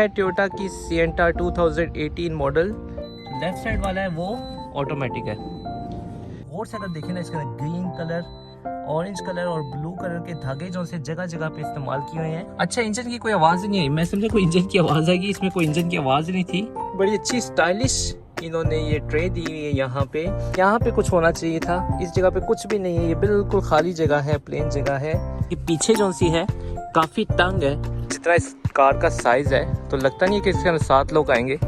है टोयोटा की सिएंटा 2018 model. Left side वाला है वो ऑटोमेटिक है। और से अगर देखें ना, इसका ग्रीन कलर, ऑरेंज कलर और ब्लू कलर के धागे जो से जगह जगह पे इस्तेमाल किए हुए हैं। अच्छा, इंजन की कोई आवाज़ नहीं आई, मैं समझा कोई इंजन की आवाज़ आएगी, इसमें कोई इंजन की आवाज़ नहीं थी। बड़ी अच्छी स्टाइलिश इन्होंने ये ट्रे दी हुई है। यहाँ पे कुछ होना चाहिए था, इस जगह पे कुछ भी नहीं है। ये बिल्कुल खाली जगह है, प्लेन जगह है। ये पीछे जो सी है काफ़ी तंग है। जितना इस कार का साइज़ है तो लगता नहीं है कि इसके अंदर 7 लोग आएंगे।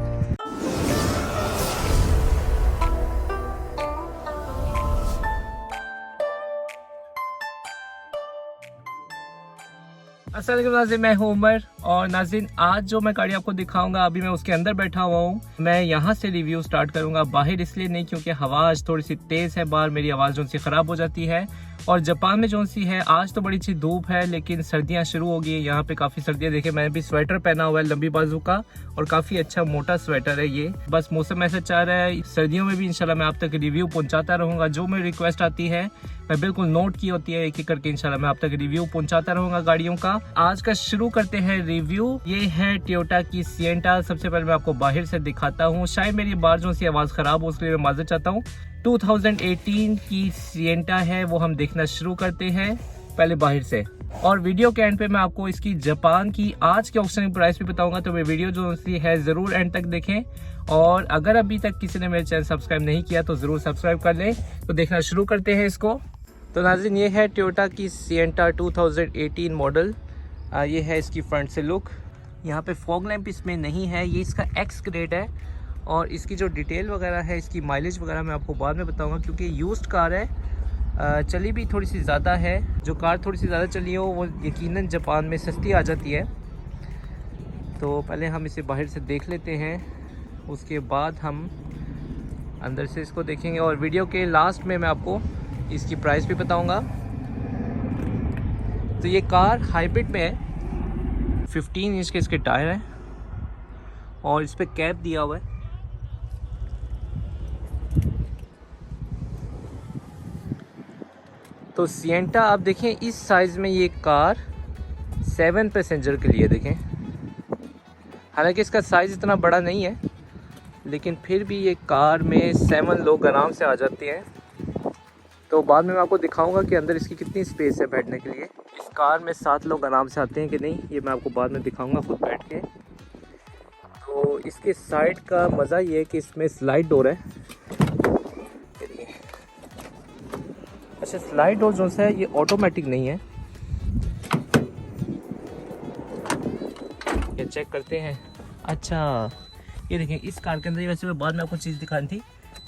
अस्सलाम वालेकुम नाज़रीन, मैं हूं उमर। और नाज़रीन, आज जो मैं गाड़ी आपको दिखाऊंगा, अभी मैं उसके अंदर बैठा हुआ हूं। मैं यहां से रिव्यू स्टार्ट करूंगा, बाहर इसलिए नहीं क्योंकि हवा आज थोड़ी सी तेज़ है बाहर, मेरी आवाज़ जो सी ख़राब हो जाती है। और जापान में जो सी है आज तो बड़ी अच्छी धूप है, लेकिन सर्दियां शुरू हो गई है। यहाँ पे काफ़ी सर्दियां, देखे मैंने भी स्वेटर पहना हुआ है लंबी बाजू का, और काफ़ी अच्छा मोटा स्वेटर है ये। बस मौसम ऐसा चाह रहा है, सर्दियों में भी इंशाल्लाह मैं आप तक रिव्यू पहुँचाता रहूँगा। जो मेरी रिक्वेस्ट आती है मैं बिल्कुल नोट की होती है, एक एक करके इंशाल्लाह मैं आप तक रिव्यू पहुंचाता रहूंगा गाड़ियों का। आज का शुरू करते हैं रिव्यू। ये है टोयोटा की सिएंटा। सबसे पहले मैं आपको बाहर से दिखाता हूँ, शायद मेरी बाहर जो सी आवाज़ ख़राब हो उसके लिए मैं माजूर चाहता हूँ। 2018 की सिएंटा है, वो हम देखना शुरू करते हैं पहले बाहर से। और वीडियो के एंड पे मैं आपको इसकी जापान की आज के ऑक्शन की प्राइस भी बताऊंगा, तो मैं वीडियो जो सी है ज़रूर एंड तक देखें। और अगर अभी तक किसी ने मेरे चैनल सब्सक्राइब नहीं किया तो ज़रूर सब्सक्राइब कर लें। तो देखना शुरू करते हैं इसको। तो नाज़रीन, ये है टोयोटा की सिएंटा 2018 मॉडल। ये है इसकी फ्रंट से लुक। यहाँ पे फॉग लैंप इसमें नहीं है, ये इसका एक्स ग्रेड है। और इसकी जो डिटेल वगैरह है, इसकी माइलेज वगैरह मैं आपको बाद में बताऊंगा, क्योंकि यूज्ड कार है। चली भी थोड़ी सी ज़्यादा है। जो कार थोड़ी सी ज़्यादा चली हो वो यकीनन जापान में सस्ती आ जाती है। तो पहले हम इसे बाहर से देख लेते हैं, उसके बाद हम अंदर से इसको देखेंगे। और वीडियो के लास्ट में मैं आपको इसकी प्राइस भी बताऊंगा। तो ये कार हाइब्रिड में है, 15 इंच के इसके टायर हैं और इस पे कैप दिया हुआ है। तो सिएंटा आप देखें, इस साइज़ में ये कार 7 पैसेंजर के लिए देखें। हालांकि इसका साइज़ इतना बड़ा नहीं है, लेकिन फिर भी ये कार में 7 लोग आराम से आ जाते हैं। तो बाद में मैं आपको दिखाऊंगा कि अंदर इसकी कितनी स्पेस है बैठने के लिए। इस कार में 7 लोग आराम से आते हैं कि नहीं, ये मैं आपको बाद में दिखाऊंगा खुद बैठ के। तो इसके साइड का मज़ा ये है कि इसमें स्लाइड डोर है। अच्छा, स्लाइड डोर जो है ये ऑटोमेटिक नहीं है। ये चेक करते हैं। अच्छा, ये देखें, इस कार के अंदर, वैसे मैं बाद में आपको चीज़ दिखानी थी,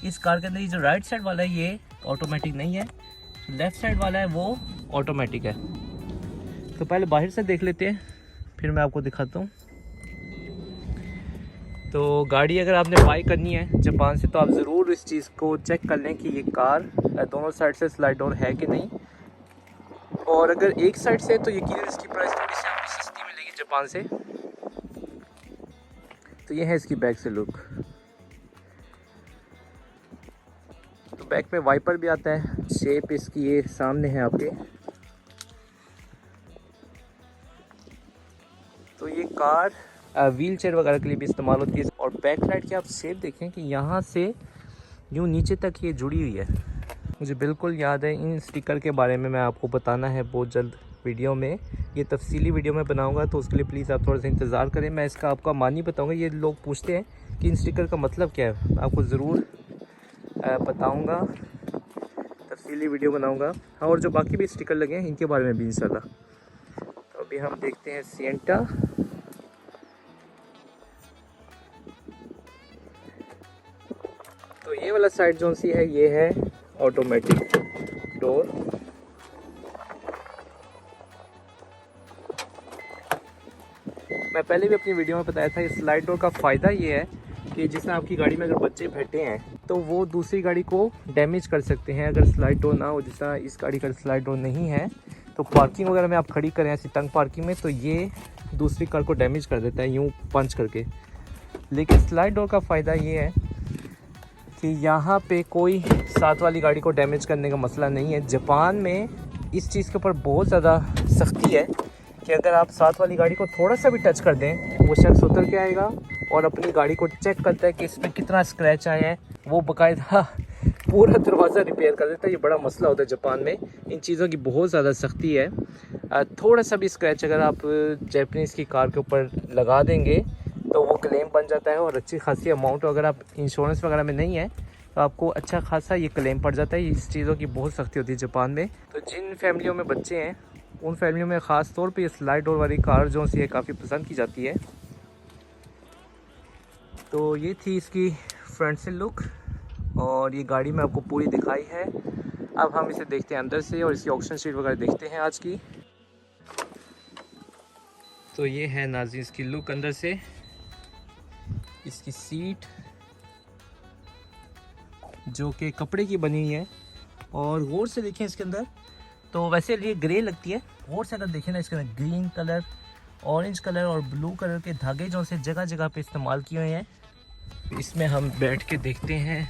इस कार के अंदर ये जो राइट साइड वाला है ये ऑटोमेटिक नहीं है, लेफ़्ट साइड वाला है वो ऑटोमेटिक है। तो पहले बाहर से देख लेते हैं, फिर मैं आपको दिखाता हूँ। तो गाड़ी अगर आपने बाई करनी है जापान से, तो आप ज़रूर इस चीज़ को चेक कर लें कि ये कार दोनों साइड से स्लाइड डोर है कि नहीं। और अगर एक साइड से, तो यकीनन इसकी प्राइस थोड़ी सी आपको सस्ती मिलेगी जापान से। तो ये है इसकी बैक से लुक। तो बैक में वाइपर भी आता है, शेप इसकी ये सामने है आपके। तो ये कार व्हील चेयर वगैरह के लिए भी इस्तेमाल होती है। और बैक साइड की आप शेप देखें कि यहाँ से यूँ नीचे तक ये जुड़ी हुई है। मुझे बिल्कुल याद है, इन स्टिकर के बारे में मैं आपको बताना है बहुत जल्द वीडियो में। ये तफसीली वीडियो में बनाऊंगा, तो उसके लिए प्लीज़ आप थोड़ा सा इंतज़ार करें। मैं इसका आपका मानी बताऊंगा। ये लोग पूछते हैं कि इन स्टिकर का मतलब क्या है, आपको ज़रूर बताऊंगा, तफसीली वीडियो बनाऊंगा। हाँ, और जो बाकी भी स्टिकर लगे हैं इनके बारे में भी इंशाल्लाह। तो अभी हम देखते हैं सिएंटा। तो ये वाला साइड जो सी है ये है ऑटोमेटिक डोर। मैं पहले भी अपनी वीडियो में बताया था, इस स्लाइड डोर का फ़ायदा ये है कि जिसमें आपकी गाड़ी में अगर बच्चे बैठे हैं तो वो दूसरी गाड़ी को डैमेज कर सकते हैं अगर स्लाइड डोर ना हो। जिस तरह इस गाड़ी का स्लाइड डोर नहीं है, तो पार्किंग वगैरह में आप खड़ी करें ऐसी तंग पार्किंग में, तो ये दूसरी कार को डैमेज कर देता है यूँ पंच करके। लेकिन स्लाइड डोर का फ़ायदा ये है कि यहाँ पे कोई साथ वाली गाड़ी को डैमेज करने का मसला नहीं है। जापान में इस चीज़ के ऊपर बहुत ज़्यादा सख्ती है कि अगर आप साथ वाली गाड़ी को थोड़ा सा भी टच कर दें, वो शख्स उतर के आएगा और अपनी गाड़ी को चेक करता है कि इसमें कितना स्क्रैच आया है। वो बाकायदा पूरा दरवाज़ा रिपेयर कर देता है। ये बड़ा मसला होता है जापान में, इन चीज़ों की बहुत ज़्यादा सख्ती है। थोड़ा सा भी स्क्रैच अगर आप जैपनीज़ की कार के ऊपर लगा देंगे तो वो क्लेम बन जाता है, और अच्छी खासी अमाउंट, अगर आप इंश्योरेंस वगैरह में नहीं है तो आपको अच्छा खासा ये क्लेम पड़ जाता है। इस चीज़ों की बहुत सख्ती होती है जापान में। तो जिन फैमिलियों में बच्चे हैं उन फैमिलियों में ख़ास तौर पे ये स्लाइड डोर वाली कार जो सी है काफ़ी पसंद की जाती है। तो ये थी इसकी फ्रंट से लुक, और ये गाड़ी मैं आपको पूरी दिखाई है। अब हम इसे देखते हैं अंदर से और इसकी ऑप्शन शीट वगैरह देखते हैं आज की। तो ये है नाज़रीन इसकी लुक अंदर से, इसकी सीट जो कि कपड़े की बनी हुई है, और गौर से देखें इसके अंदर तो वैसे ये ग्रे लगती है, गौर से अगर देखें ना इसके अंदर ग्रीन कलर, ऑरेंज कलर और ब्लू कलर के धागे जो से जगह जगह पे इस्तेमाल किए हुए हैं। इसमें हम बैठ के देखते हैं।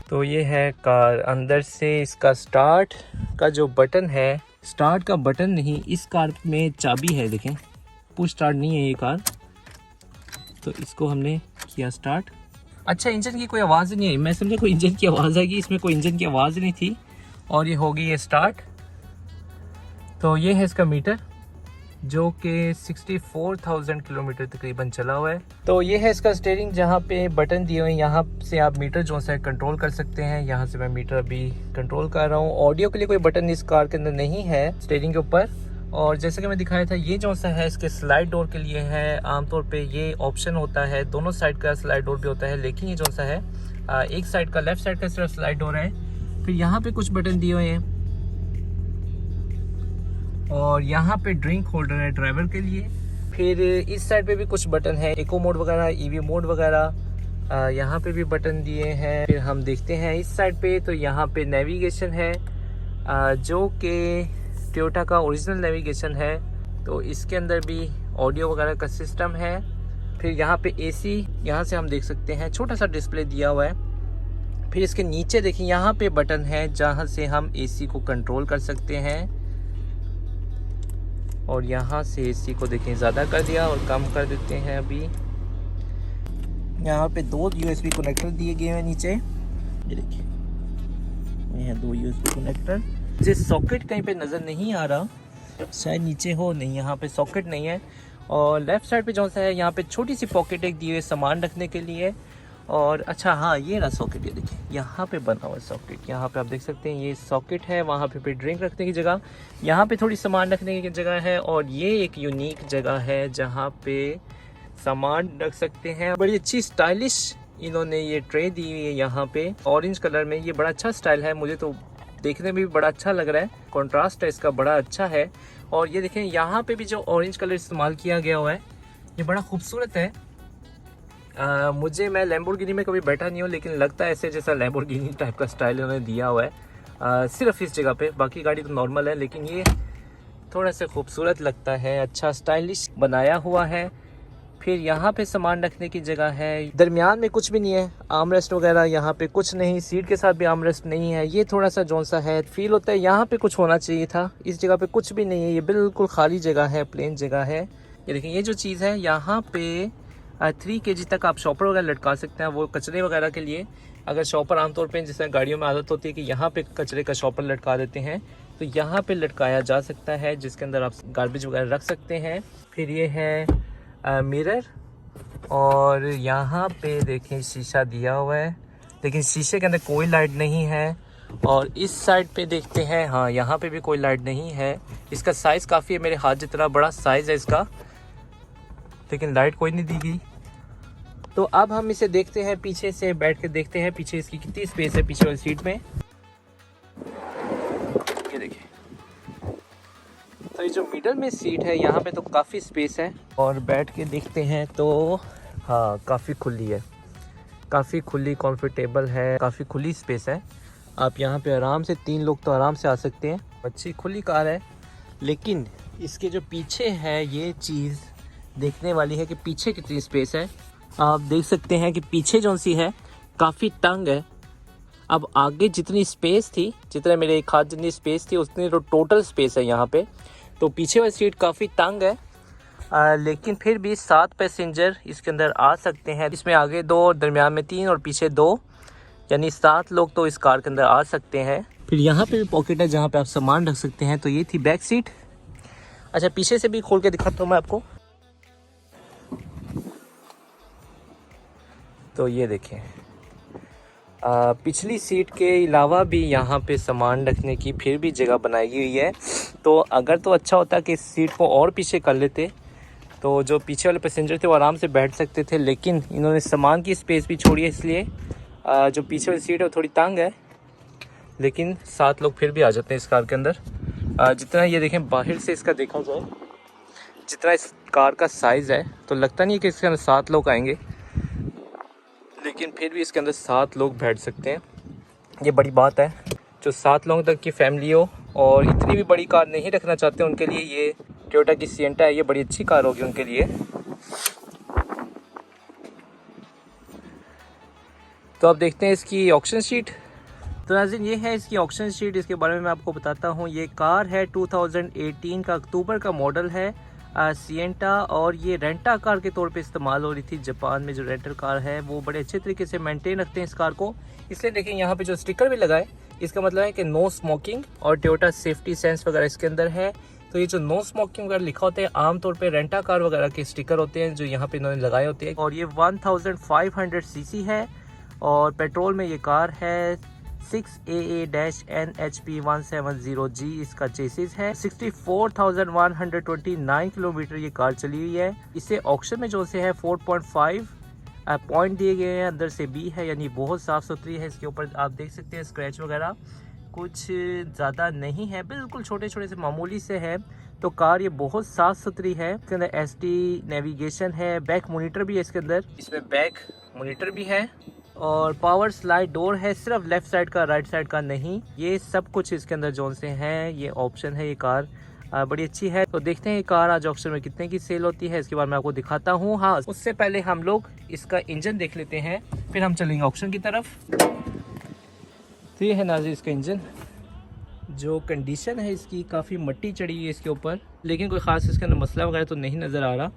तो ये है कार अंदर से। इसका स्टार्ट का जो बटन है, स्टार्ट का बटन नहीं, इस कार में चाबी है, देखें पुश स्टार्ट नहीं है ये कार। तो इसको हमने किया स्टार्ट। अच्छा, इंजन की कोई आवाज़ नहीं आई, मैं समझा कोई इंजन की आवाज़ आएगी, इसमें कोई इंजन की आवाज़ नहीं थी, और ये हो गई है स्टार्ट। तो ये है इसका मीटर जो कि 64,000 किलोमीटर तकरीबन चला हुआ है। तो ये है इसका स्टीयरिंग, जहाँ पे बटन दिए हुए हैं, यहाँ से आप मीटर जो है कंट्रोल कर सकते हैं। यहाँ से मैं मीटर अभी कंट्रोल कर रहा हूँ। ऑडियो के लिए कोई बटन इस कार के अंदर नहीं है स्टीयरिंग के ऊपर। और जैसे कि मैं दिखाया था, ये जो सा है इसके स्लाइड डोर के लिए है। आमतौर पे ये ऑप्शन होता है, दोनों साइड का स्लाइड डोर भी होता है, लेकिन ये जो सा है एक साइड का, लेफ्ट साइड का सिर्फ स्लाइड डोर है। फिर यहाँ पे कुछ बटन दिए हुए हैं, और यहाँ पे ड्रिंक होल्डर है ड्राइवर के लिए। फिर इस साइड पे भी कुछ बटन है, इको मोड वगैरह, ईवी मोड वगैरह, यहाँ पे भी बटन दिए हैं। फिर हम देखते हैं इस साइड पे, तो यहाँ पे नेविगेशन है जो कि टोयोटा का ओरिजिनल नेविगेशन है। तो इसके अंदर भी ऑडियो वगैरह का सिस्टम है। फिर यहाँ पे एसी, यहाँ से हम देख सकते हैं, छोटा सा डिस्प्ले दिया हुआ है। फिर इसके नीचे देखिए यहाँ पे बटन है जहाँ से हम एसी को कंट्रोल कर सकते हैं, और यहाँ से एसी को देखें ज़्यादा कर दिया और कम कर देते हैं। अभी यहाँ पे 2 USB कनेक्टर दिए गए हैं नीचे, ये देखिए, ये है 2 USB कनेक्टर। मुझे सॉकेट कहीं पे नज़र नहीं आ रहा, शायद नीचे हो, नहीं यहाँ पे सॉकेट नहीं है। और लेफ़्ट साइड पे जो सा है यहाँ पे छोटी सी पॉकेट एक दी हुई है सामान रखने के लिए। और अच्छा हाँ, ये रहा सॉकेट, ये देखिए यहाँ पे बना हुआ सॉकेट, यहाँ पे आप देख सकते हैं ये सॉकेट है। वहाँ पे ड्रिंक रखने की जगह, यहाँ पे थोड़ी सामान रखने की जगह है, और ये एक यूनिक जगह है जहाँ पे सामान रख सकते हैं। बड़ी अच्छी स्टाइलिश इन्होंने ये ट्रे दी हुई है यहाँ पे ऑरेंज कलर में। ये बड़ा अच्छा स्टाइल है, मुझे तो देखने में भी बड़ा अच्छा लग रहा है, कॉन्ट्रास्ट है इसका बड़ा अच्छा है। और ये देखें यहाँ पे भी जो ऑरेंज कलर इस्तेमाल किया गया हुआ है, ये बड़ा खूबसूरत है। मैं लैम्बोर्गिनी में कभी बैठा नहीं हूँ, लेकिन लगता है ऐसे जैसा लैम्बोर्गिनी टाइप का स्टाइल उन्होंने दिया हुआ है सिर्फ इस जगह पे। बाकी गाड़ी तो नॉर्मल है, लेकिन ये थोड़ा सा खूबसूरत लगता है, अच्छा स्टाइलिश बनाया हुआ है। फिर यहाँ पे सामान रखने की जगह है, दरमियान में कुछ भी नहीं है, आर्मरेस्ट वगैरह यहाँ पे कुछ नहीं, सीट के साथ भी आर्मरेस्ट नहीं है। ये थोड़ा सा जौन सा है फील होता है यहाँ पे कुछ होना चाहिए था, इस जगह पे कुछ भी नहीं है, ये बिल्कुल खाली जगह है, प्लेन जगह है। ये देखिए ये जो चीज़ है यहाँ पे 3 kg तक आप शॉपर वगैरह लटका सकते हैं, वो कचरे वगैरह के लिए। अगर शॉपर आमतौर पे जैसे गाड़ियों में आदत होती है कि यहाँ पे कचरे का शॉपर लटका देते हैं, तो यहाँ पे लटकाया जा सकता है, जिसके अंदर आप गार्बेज वगैरह रख सकते हैं। फिर ये है मिरर, और यहाँ पे देखें शीशा दिया हुआ है, लेकिन शीशे के अंदर कोई लाइट नहीं है। और इस साइड पे देखते हैं, हाँ यहाँ पे भी कोई लाइट नहीं है। इसका साइज़ काफ़ी है, मेरे हाथ जितना बड़ा साइज़ है इसका, लेकिन लाइट कोई नहीं दी गई। तो अब हम इसे देखते हैं, पीछे से बैठ के देखते हैं पीछे इसकी कितनी स्पेस है पीछे वाली सीट में। ये देखिए, तो ये जो मिडल में सीट है यहाँ पे तो काफ़ी स्पेस है, और बैठ के देखते हैं तो हाँ काफ़ी खुली है, काफ़ी खुली, कंफर्टेबल है, काफ़ी खुली स्पेस है। आप यहाँ पे आराम से 3 लोग तो आराम से आ सकते हैं, अच्छी खुली कार है। लेकिन इसके जो पीछे है ये चीज़ देखने वाली है कि पीछे कितनी स्पेस है। आप देख सकते हैं कि पीछे जो सी है काफ़ी तंग है। अब आगे जितनी स्पेस थी, जितना मेरे एक हाथ जितनी स्पेस थी, उतनी तो टोटल स्पेस है यहाँ पे। तो पीछे वाली सीट काफ़ी तंग है, लेकिन फिर भी 7 पैसेंजर इसके अंदर आ सकते हैं। इसमें आगे 2 और दरमियान में 3 और पीछे 2, यानी 7 लोग तो इस कार के अंदर आ सकते हैं। फिर यहाँ पे भी पॉकेट है जहाँ पे आप सामान रख सकते हैं। तो ये थी बैक सीट। अच्छा, पीछे से भी खोल के दिखाता हूँ मैं आपको। तो ये देखें, पिछली सीट के अलावा भी यहाँ पे सामान रखने की फिर भी जगह बनाई हुई है। तो अगर तो अच्छा होता कि इस सीट को और पीछे कर लेते तो जो पीछे वाले पैसेंजर थे वो आराम से बैठ सकते थे, लेकिन इन्होंने सामान की स्पेस भी छोड़ी है, इसलिए जो पीछे वाली सीट है वो थोड़ी तंग है, लेकिन 7 लोग फिर भी आ जाते हैं इस कार के अंदर। जितना ये देखें बाहर से इसका देखा जाए, जितना इस कार का साइज़ है तो लगता नहीं है कि इसके अंदर 7 लोग आएंगे, लेकिन फिर भी इसके अंदर 7 लोग बैठ सकते हैं। ये बड़ी बात है। जो 7 लोगों तक की फैमिली हो और इतनी भी बड़ी कार नहीं रखना चाहते, उनके लिए ये टोयोटा की सिएंटा है, ये बड़ी अच्छी कार होगी उनके लिए। तो अब देखते हैं इसकी ऑक्शन शीट। तो नाज़रीन, ये है इसकी ऑक्शन शीट। इसके बारे में मैं आपको बताता हूँ। ये कार है 2018 का अक्टूबर का मॉडल है, सिएंटा, और ये रेंटा कार के तौर पे इस्तेमाल हो रही थी। जापान में जो रेंटल कार है वो बड़े अच्छे तरीके से मेंटेन रखते हैं इस कार को, इसलिए देखें यहाँ पे जो स्टिकर भी लगाए, इसका मतलब है कि नो स्मोकिंग और टोयोटा सेफ्टी सेंस वगैरह इसके अंदर है। तो ये जो नो स्मोकिंग वगैरह लिखा होता है, आमतौर पे रेंटा कार वगैरह के स्टिकर होते हैं जो यहाँ पे इन्होंने लगाए होते हैं। और ये 1500 सीसी है और पेट्रोल में ये कार है। 6AA-NHP170G इसका चेसिस है। 64,129 किलोमीटर ये कार चली हुई है। इसे ऑक्शन में जो से है 4.5 पॉइंट दिए गए हैं, अंदर से B है, यानी बहुत साफ़ सुथरी है। इसके ऊपर आप देख सकते हैं स्क्रैच वगैरह कुछ ज़्यादा नहीं है, बिल्कुल छोटे छोटे से मामूली से है। तो कार ये बहुत साफ़ सुथरी है। इसके अंदर SD नेविगेशन है, बैक मोनीटर भी है इसके अंदर, इसमें बैक मोनीटर भी है, और पावर स्लाइड डोर है, सिर्फ लेफ्ट साइड का, राइट साइड का नहीं। ये सब कुछ इसके अंदर जोन से है, ये ऑप्शन है। ये कार बड़ी अच्छी है। तो देखते हैं ये कार आज ऑक्शन में कितने की सेल होती है, इसके बाद मैं आपको दिखाता हूँ। हाँ, उससे पहले हम लोग इसका इंजन देख लेते हैं, फिर हम चलेंगे ऑक्शन की तरफ। तो ये है नाज़रीन इसका इंजन। जो कंडीशन है इसकी, काफ़ी मट्टी चढ़ी हुई है इसके ऊपर, लेकिन कोई ख़ास इसके अंदर मसला वगैरह तो नहीं नज़र आ रहा,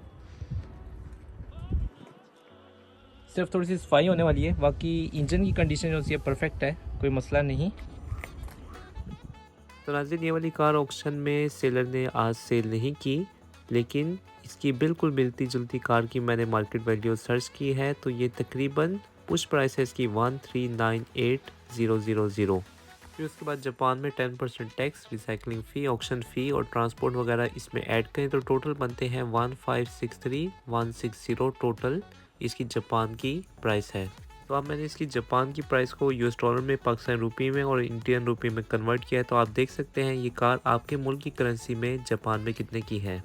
सिर्फ थोड़ी सी सफाई होने वाली है। बाकी इंजन की कंडीशन जो है परफेक्ट है, कोई मसला नहीं। तो नाज़रीन, ये वाली कार ऑक्शन में सेलर ने आज सेल नहीं की, लेकिन इसकी बिल्कुल मिलती जुलती कार की मैंने मार्केट वैल्यू सर्च की है। तो ये तकरीबन पुश प्राइस है इसकी 1398000। फिर उसके बाद जापान में 10% टैक्स, रिसाइकलिंग फ़ी, ऑक्शन फ़ी और ट्रांसपोर्ट वगैरह इसमें ऐड करें तो टोटल बनते हैं 1563160 टोटल इसकी जापान की प्राइस है। तो अब मैंने इसकी जापान की प्राइस को US डॉलर में, पाकिस्तानी रुपये में और इंडियन रुपये में कन्वर्ट किया है। तो आप देख सकते हैं ये कार आपके मुल्क की करेंसी में जापान में कितने की है।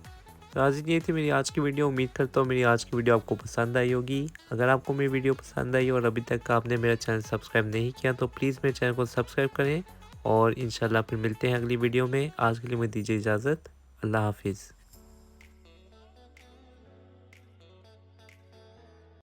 तो आज ये थी मेरी आज की वीडियो। उम्मीद करता हूँ मेरी आज की वीडियो आपको पसंद आई होगी। अगर आपको मेरी वीडियो पसंद आई और अभी तक आपने मेरा चैनल सब्सक्राइब नहीं किया तो प्लीज़ मेरे चैनल को सब्सक्राइब करें, और इंशाल्लाह फिर मिलते हैं अगली वीडियो में। आज के लिए मुझे दीजिए इजाज़त। अल्लाह हाफिज़।